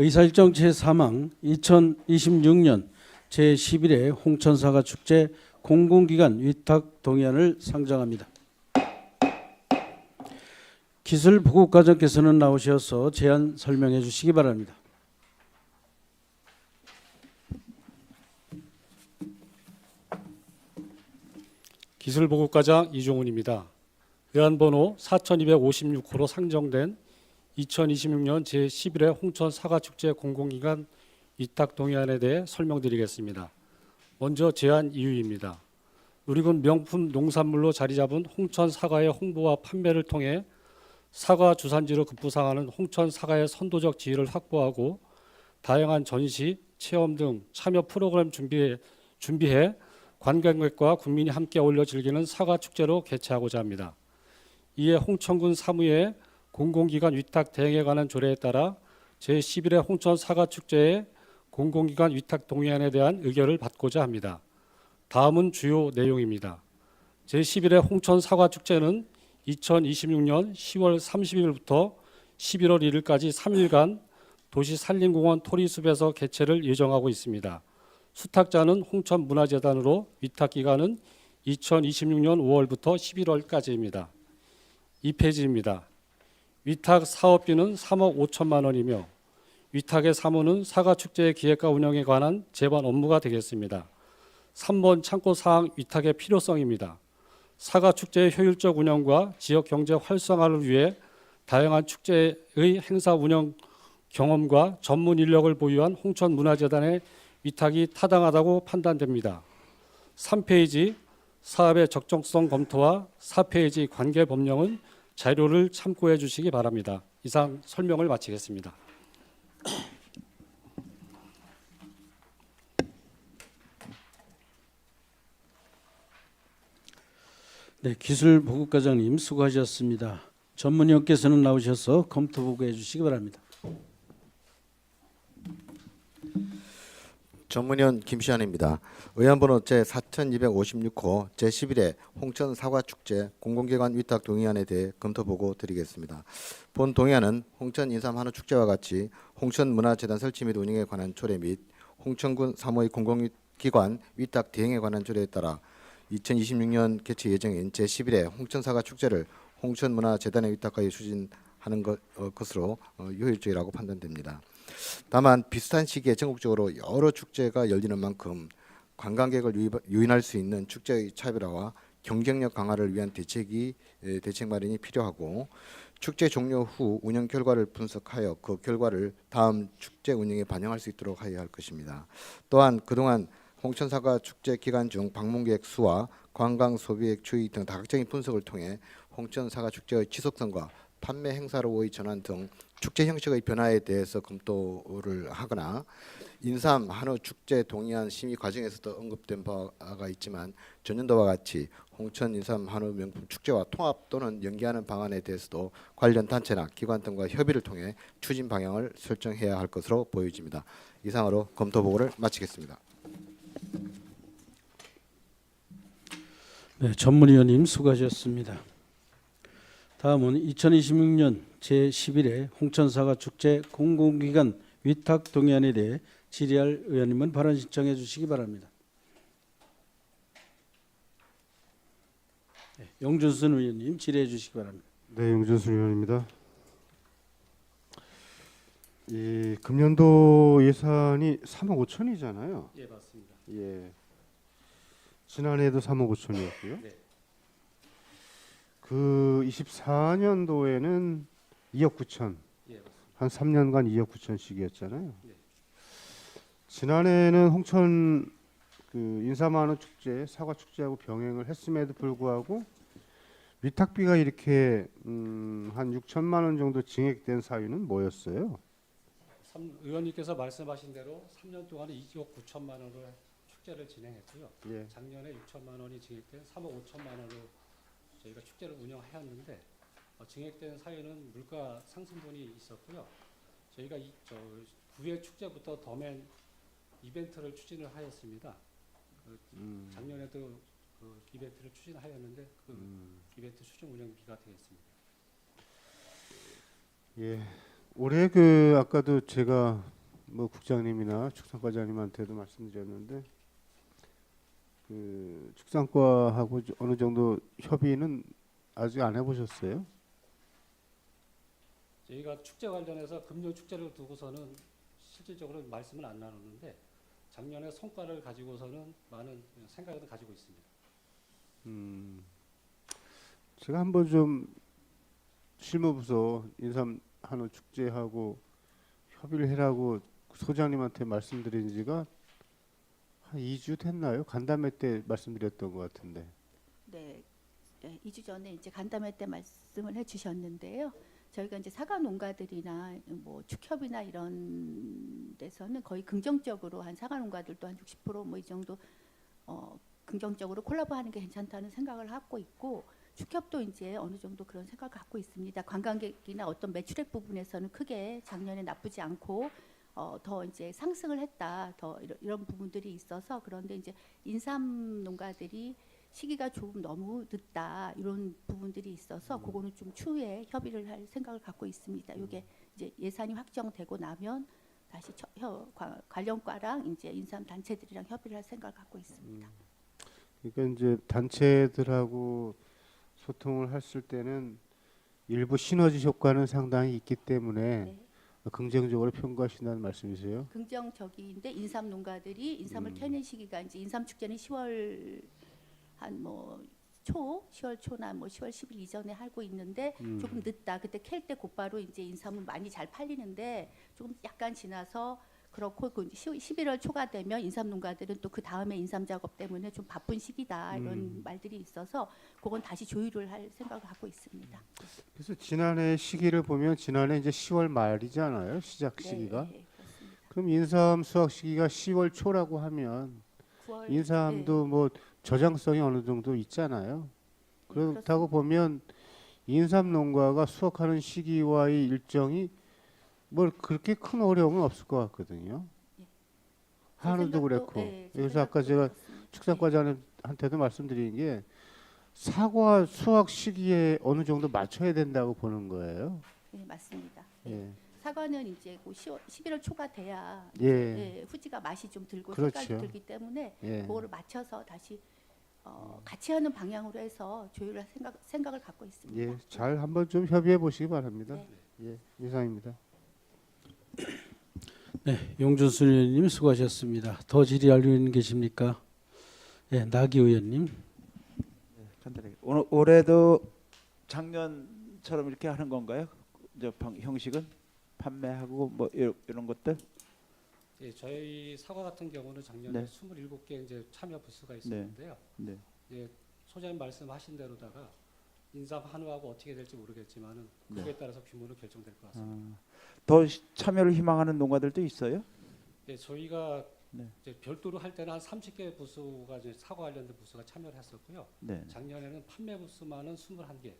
의사일정 제3항 2026년 제11회 홍천사과축제 공공기관 위탁 동의안을 상정합니다. 기술보급과장께서는 나오셔서 제안 설명해 주시기 바랍니다. 기술보급과장 이종훈입니다. 의안번호 4256호로 상정된 2026년 제11회 홍천사과축제 공공기관 위탁 동의안에 대해 설명드리겠습니다. 먼저 제안 이유입니다. 누리군 명품 농산물로 자리 잡은 홍천 사과의 홍보와 판매를 통해 사과 주산지로 급부상하는 홍천 사과의 선도적 지위를 확보하고 다양한 전시, 체험 등 참여 프로그램 준비해 관광객과 국민이 함께 어울려 즐기는 사과 축제로 개최하고자 합니다. 이에 홍천군 사무의 공공기관 위탁 대행에 관한 조례에 따라 제11회 홍천 사과 축제의 공공기관 위탁 동의안에 대한 의결을 받고자 합니다. 다음은 주요 내용입니다. 제11회 홍천 사과 축제는 2026년 10월 30일부터 11월 1일까지 3일간 도시 산림공원 토리숲에서 개최를 예정하고 있습니다. 수탁자는 홍천문화재단으로 위탁 기간은 2026년 5월부터 11월까지입니다. 2페이지입니다. 위탁 사업비는 3억 5천만 원이며 위탁의 사무는 사과축제의 기획과 운영에 관한 제반 업무가 되겠습니다. 3번 참고사항 위탁의 필요성입니다. 사과축제의 효율적 운영과 지역 경제 활성화를 위해 다양한 축제의 행사 운영 경험과 전문 인력을 보유한 홍천문화재단의 위탁이 타당하다고 판단됩니다. 3페이지 사업의 적정성 검토와 4페이지 관계 법령은 자료를 참고해 주시기 바랍니다. 이상 설명을 마치겠습니다. 네, 기술보급과장님 수고하셨습니다. 전문위원께서는 나오셔서 검토 보고해 주시기 바랍니다. 전문위원 김시환입니다. 의안번호 제4256호 제11회 홍천사과축제 공공기관 위탁 동의안에 대해 검토보고 드리겠습니다. 본 동의안은 홍천 인삼 한우축제와 같이 홍천문화재단 설치 및 운영에 관한 조례 및 홍천군 사무의 공공기관 위탁 대행에 관한 조례에 따라 2026년 개최 예정인 제11회 홍천사과축제를 홍천문화재단에 위탁하여 추진하는 것으로 효율적이라고 판단됩니다. 다만 비슷한 시기에 전국적으로 여러 축제가 열리는 만큼 관광객을 유인할 수 있는 축제의 차별화와 경쟁력 강화를 위한 대책 마련이 필요하고 축제 종료 후 운영 결과를 분석하여 그 결과를 다음 축제 운영에 반영할 수 있도록 하여야 할 것입니다. 또한 그동안 홍천사과 축제 기간 중 방문객 수와 관광 소비액 추이 등 다각적인 분석을 통해 홍천사과 축제의 지속성과 판매 행사로의 전환 등 축제 형식의 변화에 대해서 검토를 하거나 인삼 한우 축제 동의안 심의 과정에서도 언급된 바가 있지만 전년도와 같이 홍천 인삼 한우 명품 축제와 통합 또는 연계하는 방안에 대해서도 관련 단체나 기관 등과 협의를 통해 추진 방향을 설정해야 할 것으로 보여집니다. 이상으로 검토 보고를 마치겠습니다. 네, 전문위원님 수고하셨습니다. 다음은 2026년 제11회 홍천사과축제 공공기관 위탁 동의안에 대해 질의할 의원님은 발언 신청해 주시기 바랍니다. 네, 영준순 의원님 질의해 주시기 바랍니다. 네, 영준순 의원입니다. 이 금년도 예산이 3억 5천이잖아요. 예, 맞습니다. 예. 지난해도 3억 5천이었고요. 네. 그 24년도에는 2억 9천. 예, 맞습니다. 한 3년간 2억 9천씩이었잖아요. 네. 지난해는 홍천 그 인삼한우 축제, 사과 축제하고 병행을 했음에도 불구하고 위탁비가 이렇게 한 6천만 원 정도 증액된 사유는 뭐였어요? 의원님께서 말씀하신 대로 3년 동안에 2억 9천만 원으로 축제를 진행했고요. 예. 작년에 6천만 원이 증액된 3억 5천만 원으로 저희가 축제를 운영하였는데 증액된 사유는 물가 상승분이 있었고요. 저희가 9회 축제부터 더맨 이벤트를 추진을 하였습니다. 작년에도 그 이벤트를 추진하였는데 그 이벤트 추진 운영비가 되겠습니다. 예. 올해 그 아까도 제가 뭐 국장님이나 축산과장님한테도 말씀드렸는데 그 축산과하고 어느 정도 협의는 아직 안 해보셨어요? 저희가 축제 관련해서 금년 축제를 두고서는 실질적으로 말씀을 안 나누는데 작년에 성과를 가지고서는 많은 생각을 가지고 있습니다. 제가 한번 좀 실무부서 인삼 한우 축제하고 협의를 해라고 소장님한테 말씀드린 지가 한 2주 됐나요? 간담회 때 말씀드렸던 것 같은데. 네, 2주 전에 이제 간담회 때 말씀을 해주셨는데요. 저희가 이제 사과 농가들이나 뭐 축협이나 이런 데서는 거의 긍정적으로 한 사과 농가들도 한 60%뭐 이 정도 긍정적으로 콜라보하는 게 괜찮다는 생각을 하고 있고 축협도 이제 어느 정도 그런 생각을 갖고 있습니다. 관광객이나 어떤 매출액 부분에서는 크게 작년에 나쁘지 않고 더 이제 상승을 했다. 더 이런 부분들이 있어서 그런데 이제 인삼 농가들이 시기가 조금 너무 늦다 이런 부분들이 있어서 그거는 좀 추후에 협의를 할 생각을 갖고 있습니다. 이게 이제 예산이 확정되고 나면 다시 관련과랑 이제 인삼 단체들이랑 협의를 할 생각을 갖고 있습니다. 그러니까 이제 단체들하고 소통을 했을 때는 일부 시너지 효과는 상당히 있기 때문에 네. 긍정적으로 평가하신다는 말씀이세요? 긍정적인데 인삼 농가들이 인삼을 캐는 시기가 이제 인삼 축제는 10월 한 뭐 10월 초나 뭐 10월 10일 이전에 하고 있는데 조금 늦다. 그때 캘 때 곧바로 이제 인삼은 많이 잘 팔리는데 조금 약간 지나서 그렇고 그 11월 초가 되면 인삼 농가들은 또 그 다음에 인삼 작업 때문에 좀 바쁜 시기다 이런 말들이 있어서 그건 다시 조율을 할 생각을 갖고 있습니다. 그래서 지난해 시기를 보면 지난해 이제 10월 말이잖아요. 시작 시기가. 네, 그렇습니다. 그럼 인삼 수확 시기가 10월 초라고 하면 9월 인삼도 뭐 저장성이 어느 정도 있잖아요. 그렇다고 그렇습니다. 보면 인삼 농가가 수확하는 시기와의 일정이 뭐 그렇게 큰 어려움은 없을 것 같거든요. 예. 제 한우도 생각도, 그렇고. 제 그래서 아까 생각도 제가 그렇습니다. 축산과장한테도 말씀드린 게 사과 수확 시기에 어느 정도 맞춰야 된다고 보는 거예요. 네, 맞습니다. 예. 사과는 이제 그 11월 초가 돼야 예. 예, 후지가 맛이 좀 들고 그렇죠. 색깔도 들기 때문에 예. 그거를 맞춰서 다시 같이 하는 방향으로 해서 조율할 생각을 갖고 있습니다. 예. 잘 한번 좀 협의해 보시기 바랍니다. 네. 예. 이상입니다. 네, 용준수 의원님 수고하셨습니다. 더 질의할 의원 계십니까? 네, 나기 의원님. 간단하게 올해도 작년처럼 이렇게 하는 건가요? 형식은 판매하고 뭐 이런 것들? 예, 저희 사과 같은 경우는 작년에 네. 27개 이제 참여 부스가 있었는데요. 네. 예, 소장님 말씀하신 대로다가 인삼 한우하고 어떻게 될지 모르겠지만은 그거에 따라서 규모는 결정될 것 같습니다. 더 참여를 희망하는 농가들도 있어요? 예, 저희가 네. 이제 별도로 할 때는 한 30개 부스가 이제 사과 관련된 부스가 참여를 했었고요. 네. 작년에는 판매 부스만은 21개,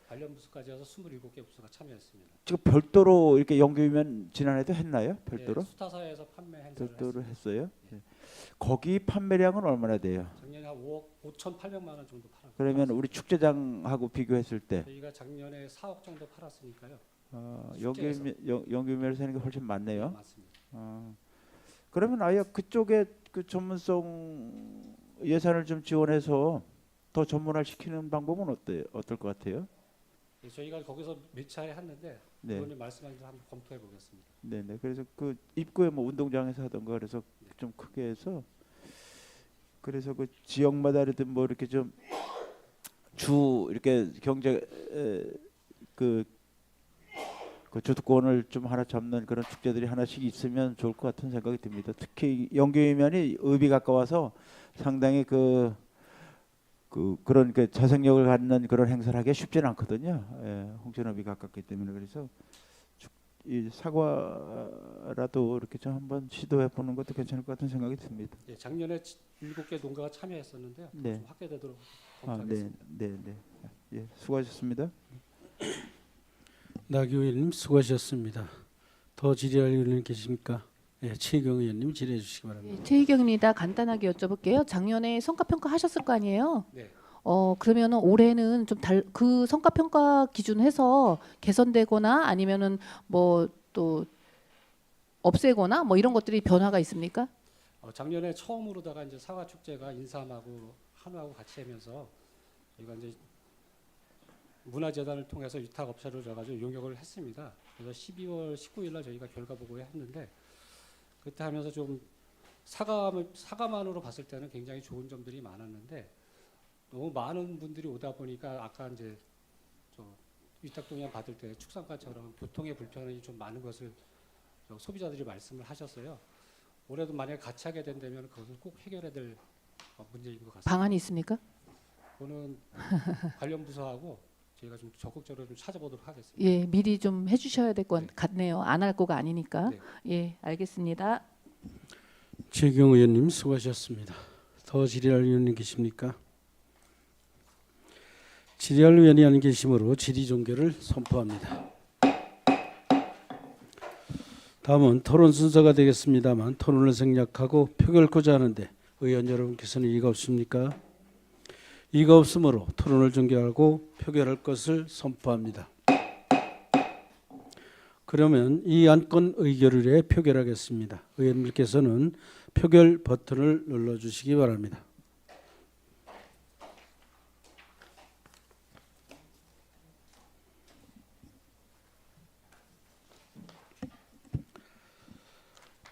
관련 부스까지 해서 27개 부스가 참여했습니다. 지금 별도로 이렇게 연구위면 지난해도 했나요? 별도로? 예, 수타사에서 판매 행사를 별도로 했습니다. 했어요? 예. 거기 판매량은 얼마나 돼요? 작년에 한 5억 5,800만 원 정도 팔았고 그러면 우리 축제장하고 비교했을 때 저희가 작년에 4억 정도 팔았으니까요. 연구위면에서 하는 게 훨씬 많네요. 맞습니다. 그러면 아예 그쪽에 그 전문성 예산을 좀 지원해서 더 전문화 시키는 방법은 어떨 것 같아요? 예, 저희가 거기서 몇 차례 했는데 네. 의원님 말씀하신 대로 한번 검토해 보겠습니다. 네네. 그래서 그 입구에 뭐 운동장에서 하던가 그래서 좀 크게 해서 그래서 그 지역마다든 뭐 이렇게 좀 주 이렇게 경제 그 주도권을 좀 하나 잡는 그런 축제들이 하나씩 있으면 좋을 것 같은 생각이 듭니다. 특히 연계면이 읍이 가까워서 상당히 그런 그 자생력을 갖는 그런 행사를 하기가 쉽지는 않거든요. 예, 홍천읍이 가깝기 때문에 그래서 이 사과라도 이렇게 좀 한번 시도해 보는 것도 괜찮을 것 같은 생각이 듭니다. 예, 작년에 7개 농가가 참여했었는데요. 네. 좀 확대되도록 네, 검토하겠습니다. 네, 네. 예, 수고하셨습니다. 나기 의원님 수고하셨습니다. 더 질의할 의원 계십니까? 네, 최경 의원님 질의해 주시기 바랍니다. 네, 최희경입니다. 간단하게 여쭤볼게요. 작년에 성과평가 하셨을 거 아니에요? 네. 그러면은 올해는 좀 그 성과평가 기준해서 개선되거나 아니면은 뭐 또 없애거나 뭐 이런 것들이 변화가 있습니까? 작년에 처음으로다가 이제 사과 축제가 인삼하고 한우하고 같이 하면서 저희가 이제 문화재단을 통해서 위탁 업체를 줘가지고 용역을 했습니다. 그래서 12월 19일날 저희가 결과 보고를 했는데 그때 하면서 좀 사과만으로 봤을 때는 굉장히 좋은 점들이 많았는데 너무 많은 분들이 오다 보니까 아까 이제 위탁 동의안 받을 때 축산과처럼 교통의 불편이 좀 많은 것을 소비자들이 말씀을 하셨어요. 올해도 만약에 같이 하게 된다면 그것은 꼭 해결해야 될 문제인 것 같습니다. 방안이 있습니까? 그거는 관련 부서하고 저희가 좀 적극적으로 좀 찾아보도록 하겠습니다. 예, 미리 좀 해주셔야 될 것 네. 같네요. 안 할 거가 아니니까. 네. 예, 알겠습니다. 최경 의원님 수고하셨습니다. 더 질의할 의원님 계십니까? 질의할 의원이 안 계시므로 질의 종결을 선포합니다. 다음은 토론 순서가 되겠습니다만 토론을 생략하고 표결코자 하는데 의원 여러분께서는 이의가 없습니까? 이의가 없으므로 토론을 종결하고 표결할 것을 선포합니다. 그러면 이 안건 의결을에 표결하겠습니다. 의원님께서는 표결 버튼을 눌러주시기 바랍니다.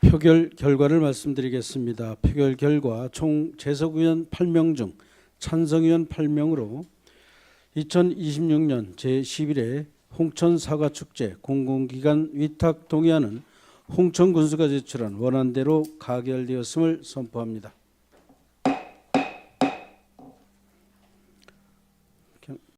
표결 결과를 말씀드리겠습니다. 표결 결과 총 재석 의원 8명 중 찬성 의원 8명으로 2026년 제11회 홍천 사과축제 공공기관 위탁 동의안은 홍천군수가 제출한 원안대로 가결되었음을 선포합니다.